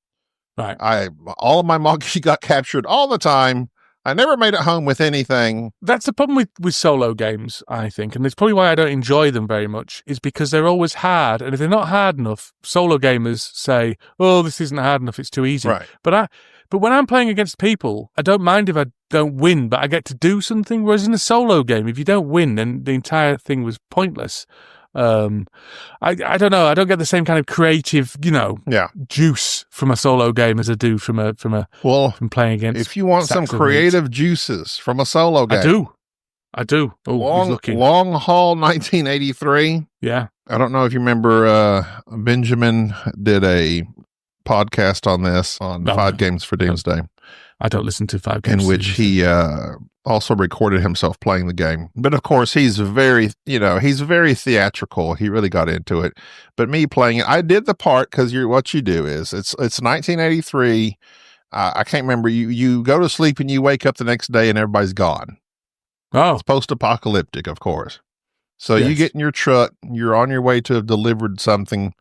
Right. All of my Maquis got captured all the time. I never made it home with anything. That's the problem with solo games, I think. And it's probably why I don't enjoy them very much, is because they're always hard. And if they're not hard enough, solo gamers say, oh, this isn't hard enough, it's too easy. Right. But when I'm playing against people, I don't mind if I don't win, but I get to do something. Whereas in a solo game, if you don't win, then the entire thing was pointless. I don't know. I don't get the same kind of creative, juice from a solo game as I do from playing against. If you want some creative juices from a solo game, I do. Oh, Long Haul 1983. Yeah. I don't know if you remember. Benjamin did a podcast on this on 5 Games for Doomsday. I don't listen to 5 Games. In which he also recorded himself playing the game. But of course, he's very theatrical. He really got into it. But me playing it, I did the part because what you do is it's 1983. I can't remember. You go to sleep and you wake up the next day and everybody's gone. Oh, it's post-apocalyptic, of course. So you get in your truck. You're on your way to have delivered something.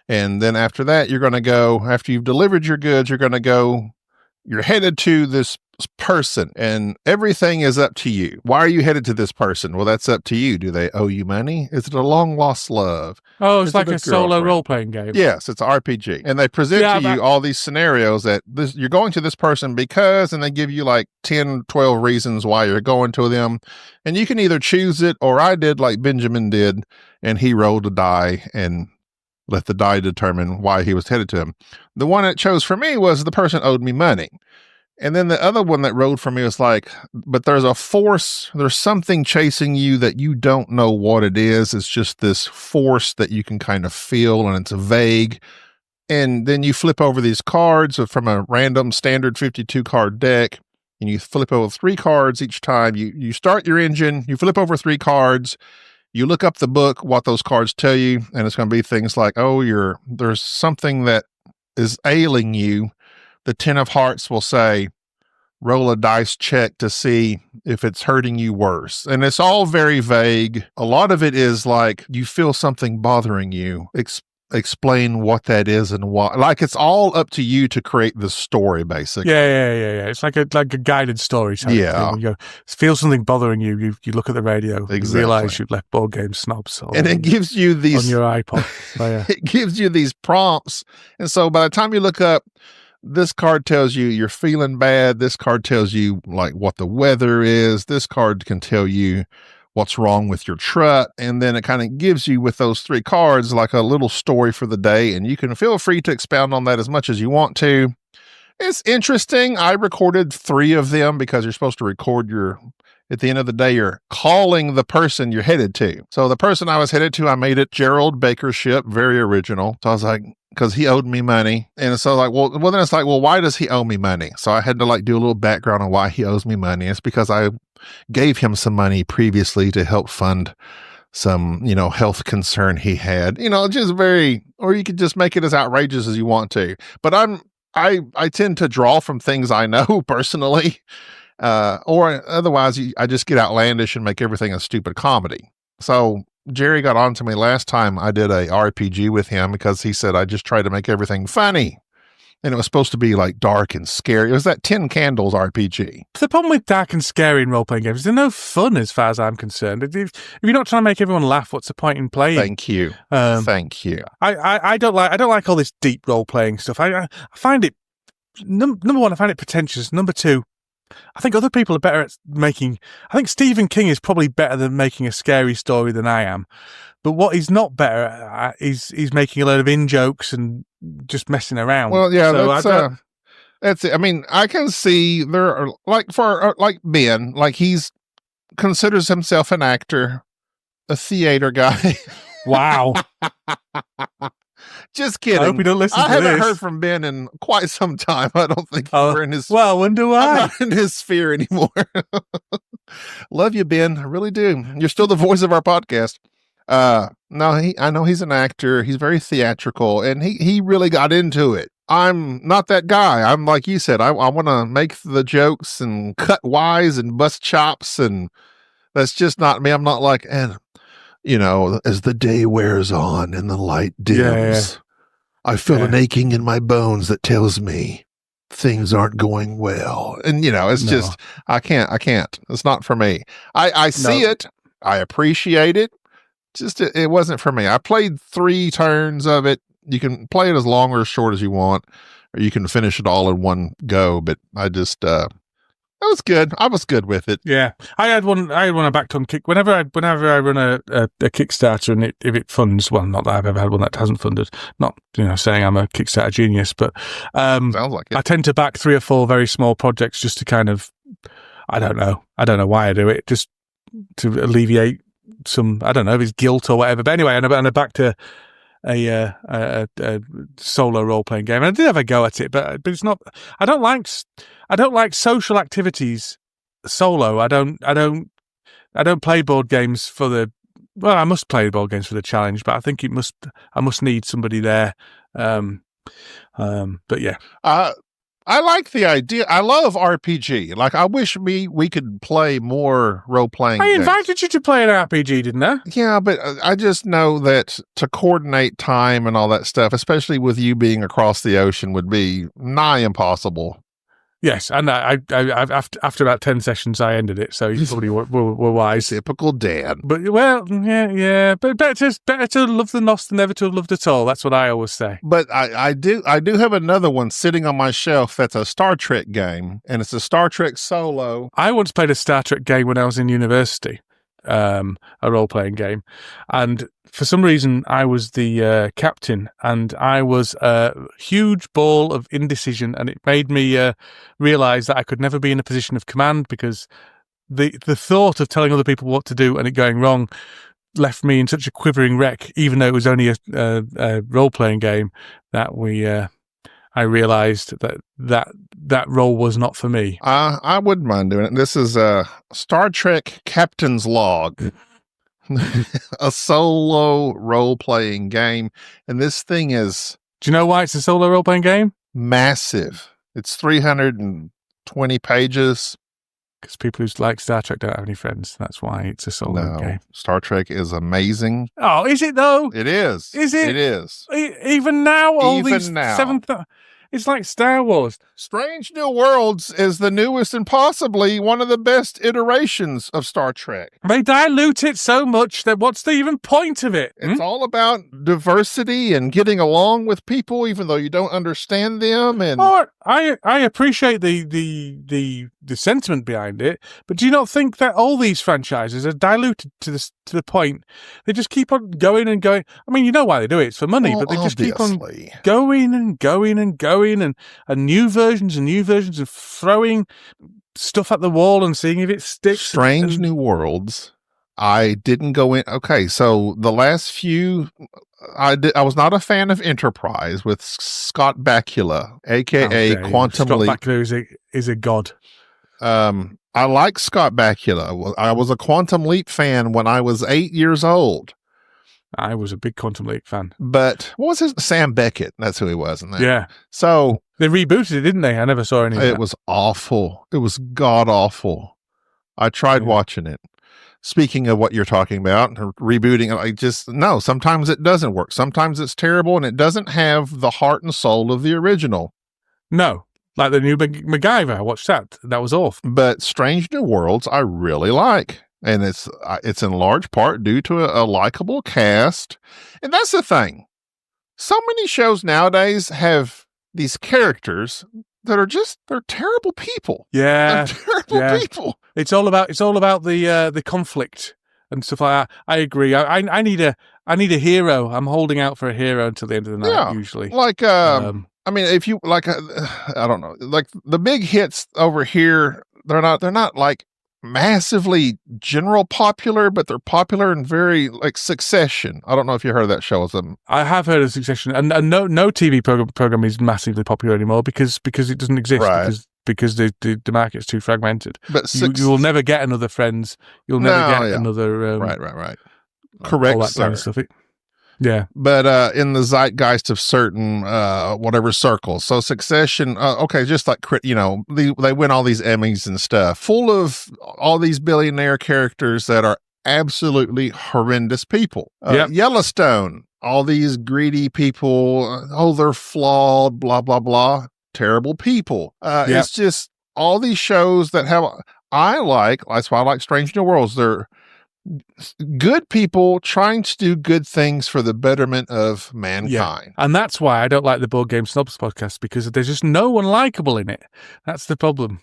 And then after that, after you've delivered your goods, you're headed to this person and everything is up to you. Why are you headed to this person? Well, that's up to you. Do they owe you money? Is it a long lost love? Oh, it's like a solo role-playing game. Yes, it's an RPG. And they present to you all these scenarios that you're going to this person because, and they give you like 10, 12 reasons why you're going to them. And you can either choose it, or I did like Benjamin did, and he rolled a die and let the die determine why he was headed to him. The one it chose for me was the person owed me money. And then the other one that rolled for me was like, but there's a force, there's something chasing you that you don't know what it is. It's just this force that you can kind of feel, and it's vague. And then you flip over these cards from a random standard 52 card deck, and you flip over 3 cards each time. You start your engine, you flip over 3 cards, you look up the book, what those cards tell you, and it's going to be things like, there's something that is ailing you. The 10 of Hearts will say, roll a dice check to see if it's hurting you worse. And it's all very vague. A lot of it is like, you feel something bothering you. Explain what that is and why. Like, it's all up to you to create the story, basically. Yeah. It's like a guided story. Yeah. You feel something bothering you. You look at the radio. Exactly. You realize you've left Board Game Snobs. And it gives you these... on your iPod. It gives you these prompts. And so by the time you look up, this card tells you you're feeling bad. This card tells you like what the weather is. This card can tell you what's wrong with your truck. And then it kind of gives you, with those 3 cards, like a little story for the day. And you can feel free to expound on that as much as you want to. It's interesting. I recorded 3 of them because you're supposed to record at the end of the day, you're calling the person you're headed to. So the person I was headed to, I made it Gerald Baker's ship, very original. So I was like, because he owed me money. And so like, well, then it's like, well, why does he owe me money? So I had to like do a little background on why he owes me money. It's because I gave him some money previously to help fund some, health concern he had, just or you could just make it as outrageous as you want to. But I tend to draw from things I know personally, or otherwise I just get outlandish and make everything a stupid comedy. So Jerry got on to me last time I did a RPG with him because he said I just tried to make everything funny. And it was supposed to be like dark and scary. It was that 10 Candles RPG. The problem with dark and scary in role-playing games is they're no fun as far as I'm concerned. If you're not trying to make everyone laugh, what's the point in playing? Thank you. Thank you. I don't like all this deep role-playing stuff. I find it, number one, I find it pretentious. Number two, I think other people are better at making... I think Stephen King is probably better than making a scary story than I am. But what he's not better at is making a load of in-jokes and just messing around. Well, yeah, so that's it. I mean, I can see there are, like Ben, like he's considers himself an actor, a theater guy. Wow. Just kidding. I hope you don't listen to this. I haven't heard from Ben in quite some time. I don't think we're in his... Well, when do I? I'm not in his sphere anymore. Love you, Ben. I really do. You're still the voice of our podcast. No, I know he's an actor. He's very theatrical, and he really got into it. I'm not that guy. I'm like you said, I want to make the jokes and cut wise and bust chops, and that's just not me. I'm not like, and as the day wears on and the light dims, I feel an aching in my bones that tells me things aren't going well. And, it's just, I can't. It's not for me. I see it. I appreciate it. Just, it wasn't for me. I played 3 turns of it. You can play it as long or as short as you want, or you can finish it all in one go. But I just, that was good. I was good with it. Yeah, I had one. I backed on kick. Whenever I run a Kickstarter and if it funds, well, not that I've ever had one that hasn't funded. Not saying I'm a Kickstarter genius, but sounds like it. I tend to back 3 or 4 very small projects just to kind of, I don't know why I do it, just to alleviate some, I don't know if it's guilt or whatever. But anyway, and I backed a solo role playing game. And I did have a go at it, but it's not. I don't like social activities solo. I don't play board games for the. Well, I must play board games for the challenge, but I think I must need somebody there. But yeah. I like the idea. I love RPG. Like, I wish we could play more role-playing I invited you to play an RPG, didn't I? Yeah, but I just know that to coordinate time and all that stuff, especially with you being across the ocean, would be nigh impossible. Yes, and I after about 10 sessions, I ended it, so you probably were wise. Typical dad. But, well, yeah, but better to love the lost than never to have loved at all. That's what I always say. But I do have another one sitting on my shelf that's a Star Trek game, and it's a Star Trek solo. I once played a Star Trek game when I was in university, a role-playing game, and for some reason, I was the captain, and I was a huge ball of indecision, and it made me realise that I could never be in a position of command because the thought of telling other people what to do and it going wrong left me in such a quivering wreck, even though it was only a role-playing game, that I realised that role was not for me. I wouldn't mind doing it. This is a Star Trek Captain's Log. A solo role-playing game, and this thing is... Do you know why it's a solo role-playing game? Massive. It's 320 pages. Because people who like Star Trek don't have any friends. That's why it's a solo game. Star Trek is amazing. Oh, is it though? It is. Is it? It is. Even now? It's like Star Wars. Strange New Worlds is the newest and possibly one of the best iterations of Star Trek. They dilute it so much that what's the even point of it? It's all about diversity and getting along with people even though you don't understand them. And I appreciate the sentiment behind it, but do you not think that all these franchises are diluted to the point they just keep on going and going? I mean, you know why they do it. It's for money, but they just keep on going and going and going and new versions and throwing stuff at the wall and seeing if it sticks. Strange New Worlds. I didn't go in. Okay, so the last few, I was not a fan of Enterprise with Scott Bakula, aka Quantum Leap. Scott Bakula is a god. I like Scott Bakula. I was a Quantum Leap fan when I was 8 years old. I was a big Quantum Leap fan. But what was his Sam Beckett? That's who he was in that. Yeah. So they rebooted it, didn't they? I never saw any of it. It was awful. It was god awful. I tried watching it. Speaking of what you're talking about, rebooting, sometimes it doesn't work. Sometimes it's terrible and it doesn't have the heart and soul of the original. No. Like the new MacGyver. I watched that. That was awful. But Strange New Worlds, I really like. And it's in large part due to a likable cast. And that's the thing. So many shows nowadays have these characters that are they're terrible people. Yeah. They're terrible people. It's all about the conflict and stuff like that. I agree. I need a hero. I'm holding out for a hero until the end of the night, usually. Like, I mean, if you like, I don't know, like the big hits over here, they're not like massively general popular, but they're popular and very like Succession. I don't know if you heard of that show. I have heard of Succession, and no TV program is massively popular anymore because it doesn't exist, right. because the market's too fragmented. But you will never get another Friends. You'll never get another right. Correct, all that sir. kind of stuff. Yeah. But in the zeitgeist of certain whatever circles. So Succession, just like, they win all these Emmys and stuff, full of all these billionaire characters that are absolutely horrendous people. Yellowstone, all these greedy people, they're flawed, blah, blah, blah, terrible people. It's just all these shows that that's why I like Strange New Worlds. They're good people trying to do good things for the betterment of mankind. Yeah. And that's why I don't like the Board Game Snobs podcast, because there's just no one likable in it. That's the problem.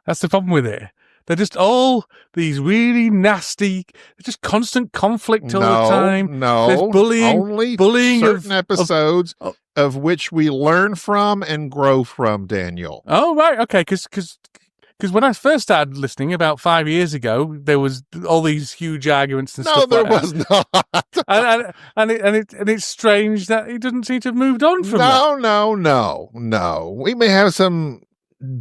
That's the problem with it. They're just all these really nasty, just constant conflict all the time. No, there's bullying certain episodes of which we learn from and grow from, Daniel. Oh, right. Okay. Because when I first started listening about 5 years ago, there was all these huge arguments and stuff. No, there was not. and it's strange that he doesn't seem to have moved on from that. No. We may have some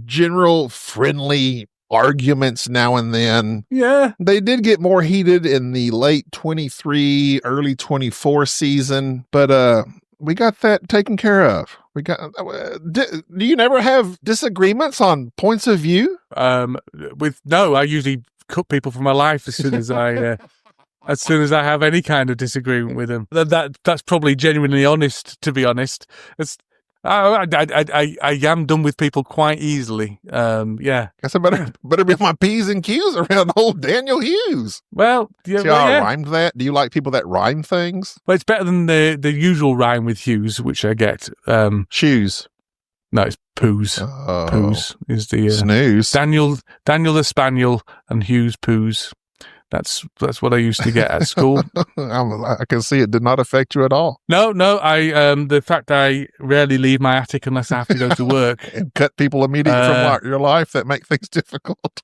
general friendly arguments now and then. Yeah. They did get more heated in the late 23, early 24 season, but we got that taken care of. We got. Do you never have disagreements on points of view? I usually cut people from my life as soon as I have any kind of disagreement with them. That's probably genuinely honest. To be honest, I am done with people quite easily. Yeah. Guess I better be on my P's and Q's around old Daniel Hughes. Well, yeah. See how I rhymed that? Do you like people that rhyme things? Well, it's better than the usual rhyme with Hughes, which I get. Shoes. No, it's Poos. Oh. Poos is the snooze. Daniel the Spaniel and Hughes Poos. That's what I used to get at school. I can see it did not affect you at all. No. The fact I rarely leave my attic unless I have to go to work and cut people immediately from your life that make things difficult.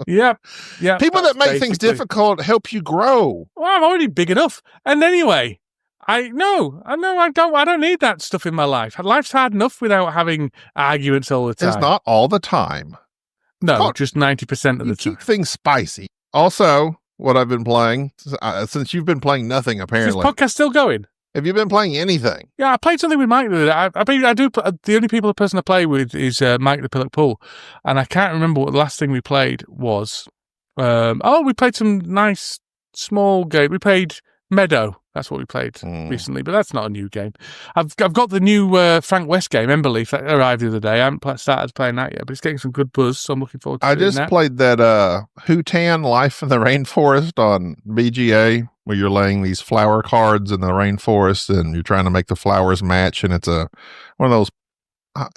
Yeah. People that make things difficult help you grow. Well, I'm already big enough. And anyway, I don't need that stuff in my life. Life's hard enough without having arguments all the time. It's not all the time. No, just 90% of the time. Keep things spicy. Also, what I've been playing, since you've been playing nothing, apparently. Is this podcast still going? Have you been playing anything? Yeah, I played something with Mike the other day. I do. The only person I play with is Mike the Pillock Pool, and I can't remember what the last thing we played was. We played some nice small game. We played Meadow. That's what we played recently, but that's not a new game. I've got the new Frank West game, Emberleaf, that arrived the other day. I haven't started playing that yet, but it's getting some good buzz, so I'm looking forward to it. I just played that Hutan Life in the Rainforest on BGA, where you're laying these flower cards in the rainforest, and you're trying to make the flowers match, and it's one of those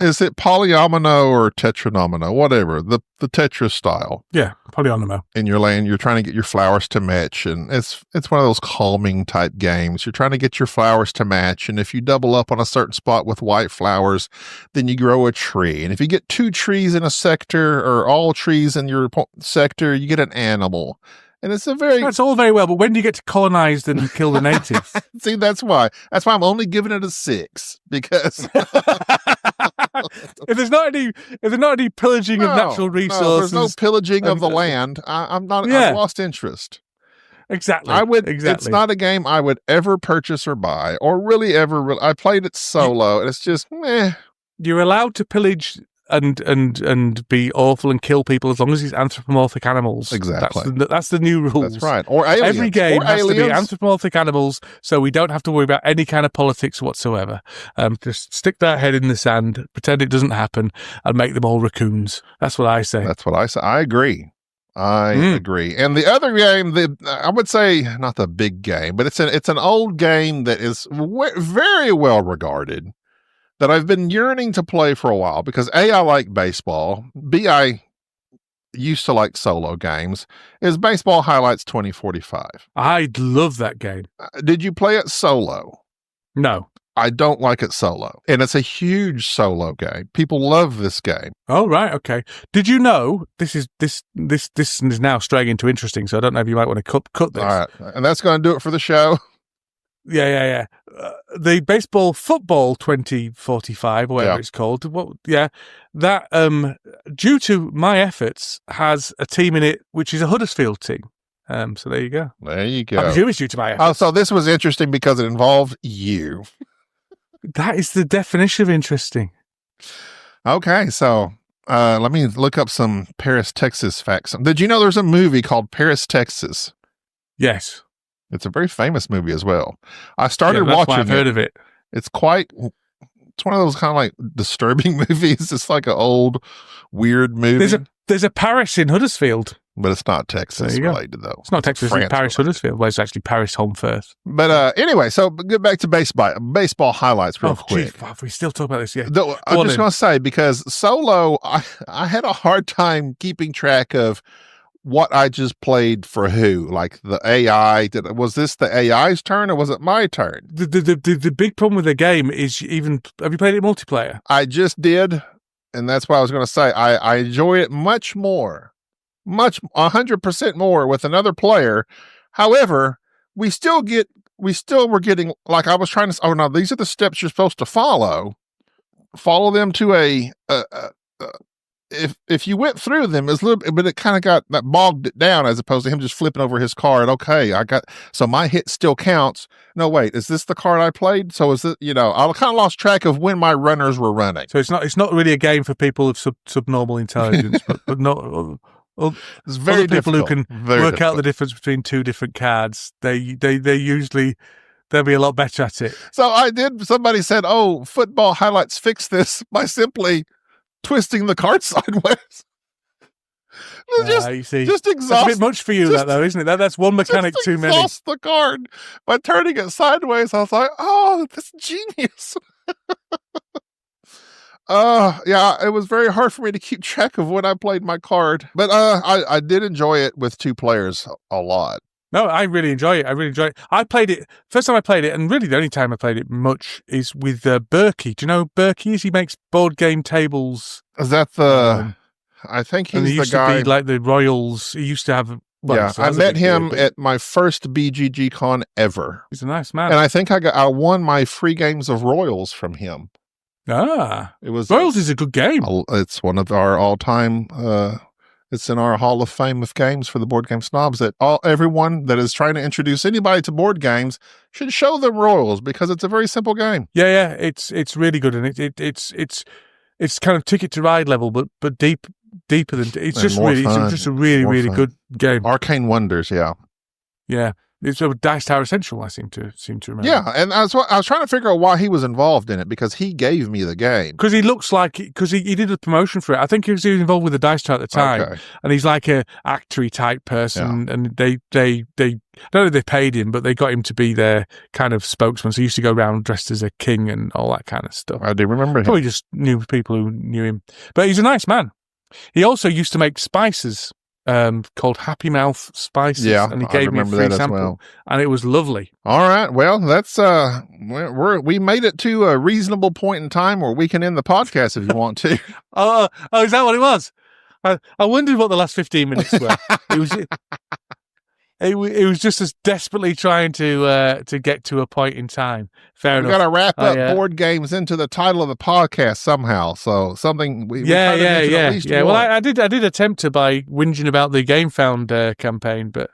is it polyomino or tetranomino? Whatever, the Tetris style. Yeah, polyomino. In your lane, you're trying to get your flowers to match, and it's one of those calming type games. You're trying to get your flowers to match, and if you double up on a certain spot with white flowers, then you grow a tree. And if you get 2 trees in a sector or all trees in your sector, you get an animal. And it's That's all very well, but when do you get to colonize and kill the natives? See, that's why I'm only giving it a 6, because if there's not any pillaging of natural resources, there's no pillaging of the land. I've lost interest. Exactly. It's not a game I would ever purchase or buy, or really ever. I played it solo, and it's just meh. You're allowed to pillage and be awful and kill people as long as it's anthropomorphic animals. Exactly. That's the new rules. That's right. Or aliens. Every game has to be anthropomorphic animals, so we don't have to worry about any kind of politics whatsoever. Just stick that head in the sand, pretend it doesn't happen, and make them all raccoons. That's what I say. I agree. I agree. And the other game, I would say not the big game, but it's an old game that is very well regarded, that I've been yearning to play for a while because A, I like baseball. B, I used to like solo games. Is Baseball Highlights 2045. I love that game. Did you play it solo? No. I don't like it solo. And it's a huge solo game. People love this game. Oh, right. Okay. Did you know this is now straying into interesting, so I don't know if you might want to cut this. All right. And that's going to do it for the show. Yeah. The Baseball Football 2045, or whatever it's called. That due to my efforts, has a team in it which is a Huddersfield team. So there you go. There you go. I presume it's due to my efforts. Oh, so this was interesting because it involved you. That is the definition of interesting. Okay, so let me look up some Paris, Texas facts. Did you know there's a movie called Paris, Texas? Yes. It's a very famous movie as well. I started that's watching why I've heard of it. It's one of those kind of like disturbing movies. It's like an old, weird movie. There's a Paris in Huddersfield. But it's not Texas related, though. It's not Texas, it's Paris Huddersfield. Well, it's actually Paris Home First. But anyway, so get back to baseball highlights real quick. Geez, we still talk about this yet? I'm just going to say, because solo, I had a hard time keeping track of what I just played for who. Like the AI, was this the AI's turn or was it my turn? The big problem with the game is have you played it multiplayer? I just did, and that's what I was going to say. I enjoy it much more. 100% more with another player. However, we still were getting, like I was trying to, oh no, these are the steps you're supposed to follow them to if you went through them, it's a little, but it kind of got that bogged it down as opposed to him just flipping over his card. Okay, so my hit still counts. No, wait, is this the card I played? So is it, I kind of lost track of when my runners were running. So it's not really a game for people of subnormal intelligence, but not. It's very people difficult. Who can work out the difference between two different cards. They'll be a lot better at it. So somebody said, oh, Football Highlights fixed this by simply twisting the card sideways. You see, just exhaust. That's a bit much for you, though, isn't it? That's one mechanic too many. Exhaust the card by turning it sideways. I was like, oh, that's genius. Yeah, it was very hard for me to keep track of when I played my card, but I did enjoy it with 2 players a lot. No, I really enjoy it. I played it first time I played it, and really the only time I played it much is with Berkey. Do you know who Berkey is? He makes board game tables. Is that the? I think he's the guy. To be like the Royals. He used to have. I met him at my first BGG con ever. He's a nice man, and I think I won my free games of Royals from him. It was Royals is a good game. It's one of our all-time. It's in our Hall of Fame of games for the board game snobs. That everyone that is trying to introduce anybody to board games should show them Royals because it's a very simple game. Yeah, it's really good, and it's kind of Ticket to Ride level, but deeper than it's just really fun. It's just a really good game. Arcane Wonders, yeah. Yeah. It's a Dice Tower Essential, I seem to remember. Yeah, and I was trying to figure out why he was involved in it, because he gave me the game. Because he looks like, because he did a promotion for it. I think he was involved with the Dice Tower at the time, and he's like a actory type person. And they I don't know if they paid him, but they got him to be their kind of spokesman. So he used to go around dressed as a king and all that kind of stuff. I do remember him. Probably just knew people who knew him, but he's a nice man. He also used to make spices. Called Happy Mouth Spices, and he gave me a free sample, and it was lovely. All right, well, that's we made it to a reasonable point in time where we can end the podcast if you want to. Oh, is that what it was? I wondered what the last 15 minutes were. It was just as desperately trying to get to a point in time. Fair enough. We've got to wrap up board games into the title of the podcast somehow. So something we yeah. Well, I did attempt to by whinging about the Game Found campaign, but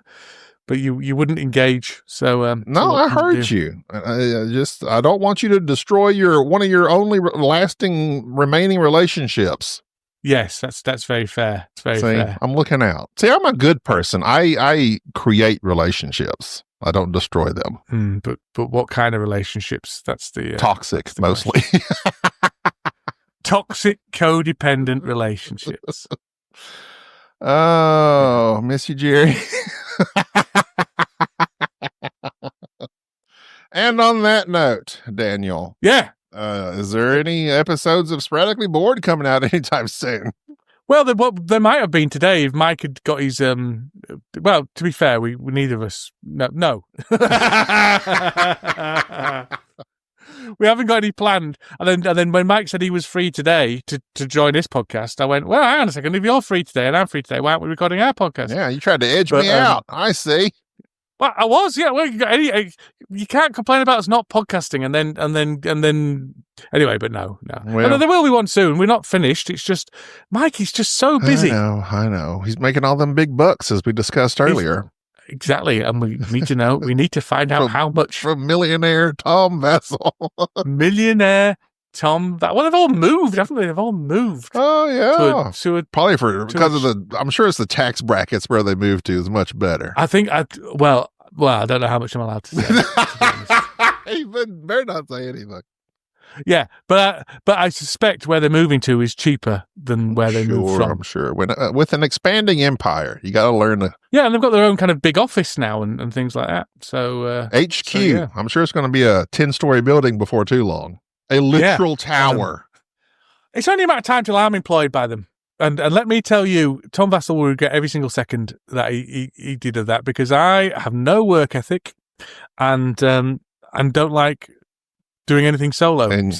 you wouldn't engage. So no, I heard you. I don't want you to destroy one of your only lasting remaining relationships. Yes, that's very fair. It's very fair. I'm looking out. See, I'm a good person. I create relationships. I don't destroy them. But what kind of relationships? That's the toxic, mostly. Toxic, codependent relationships. Oh, miss you, Jerry. And on that note, Daniel. Yeah. Is there any episodes of Sporadically Bored coming out anytime soon? Well, there might have been today if Mike had got his. Well, to be fair, we neither of us. No. We haven't got any planned. And then when Mike said he was free today to join this podcast, I went, well, hang on a second. If you're free today and I'm free today, why aren't we recording our podcast? Yeah, you tried to edge me out. I see. Well, I was, yeah. Well, you can't complain about us not podcasting, and then. Anyway, but no. Well, there will be one soon. We're not finished. It's just Mikey's just so busy. I know. He's making all them big bucks as we discussed earlier. Exactly, and we need to know. We need to find out how much from millionaire Tom Vessel. Millionaire Tom. Well, they've all moved, haven't they? They've all moved. Oh yeah, probably because of the. I'm sure it's the tax brackets where they moved to is much better. I think. Well, I don't know how much I'm allowed to say. You better not say anything. Yeah, but I suspect where they're moving to is cheaper than where they moved from. I'm sure. When with an expanding empire, you got to learn to. Yeah, and they've got their own kind of big office now and things like that. So HQ. So, yeah. I'm sure it's going to be a 10-story building before too long. A literal tower. It's only a matter of time till I'm employed by them. And let me tell you, Tom Vassell will regret every single second that he did of that, because I have no work ethic and don't like doing anything solo. And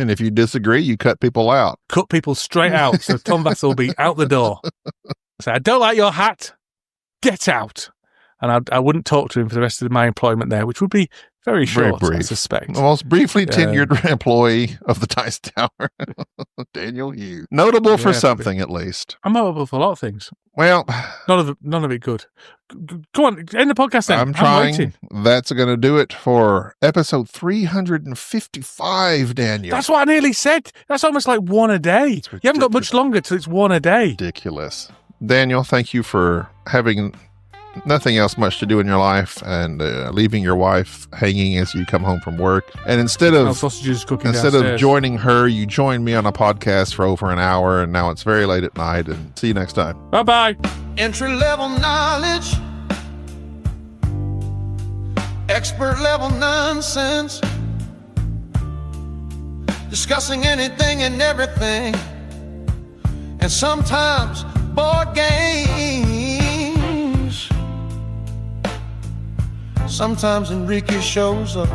if you disagree, you cut people out. Cut people straight out. So Tom Vassell will be out the door. Say, I don't like your hat. Get out. And I wouldn't talk to him for the rest of my employment there, which would be very short, I suspect. The most briefly tenured employee of the Dice Tower, Daniel Hughes. Notable for something, at least. I'm notable for a lot of things. Well, none of it good. Go on, end the podcast then. I'm trying. That's going to do it for episode 355, Daniel. That's what I nearly said. That's almost like one a day. You haven't got much longer till it's one a day. Ridiculous. Daniel, thank you for having nothing else much to do in your life and leaving your wife hanging as you come home from work. And instead of joining her, you joined me on a podcast for over an hour, and now it's very late at night. And see you next time. Bye-bye. Entry-level knowledge, expert-level nonsense, discussing anything and everything, and sometimes board games. Sometimes Enrique shows up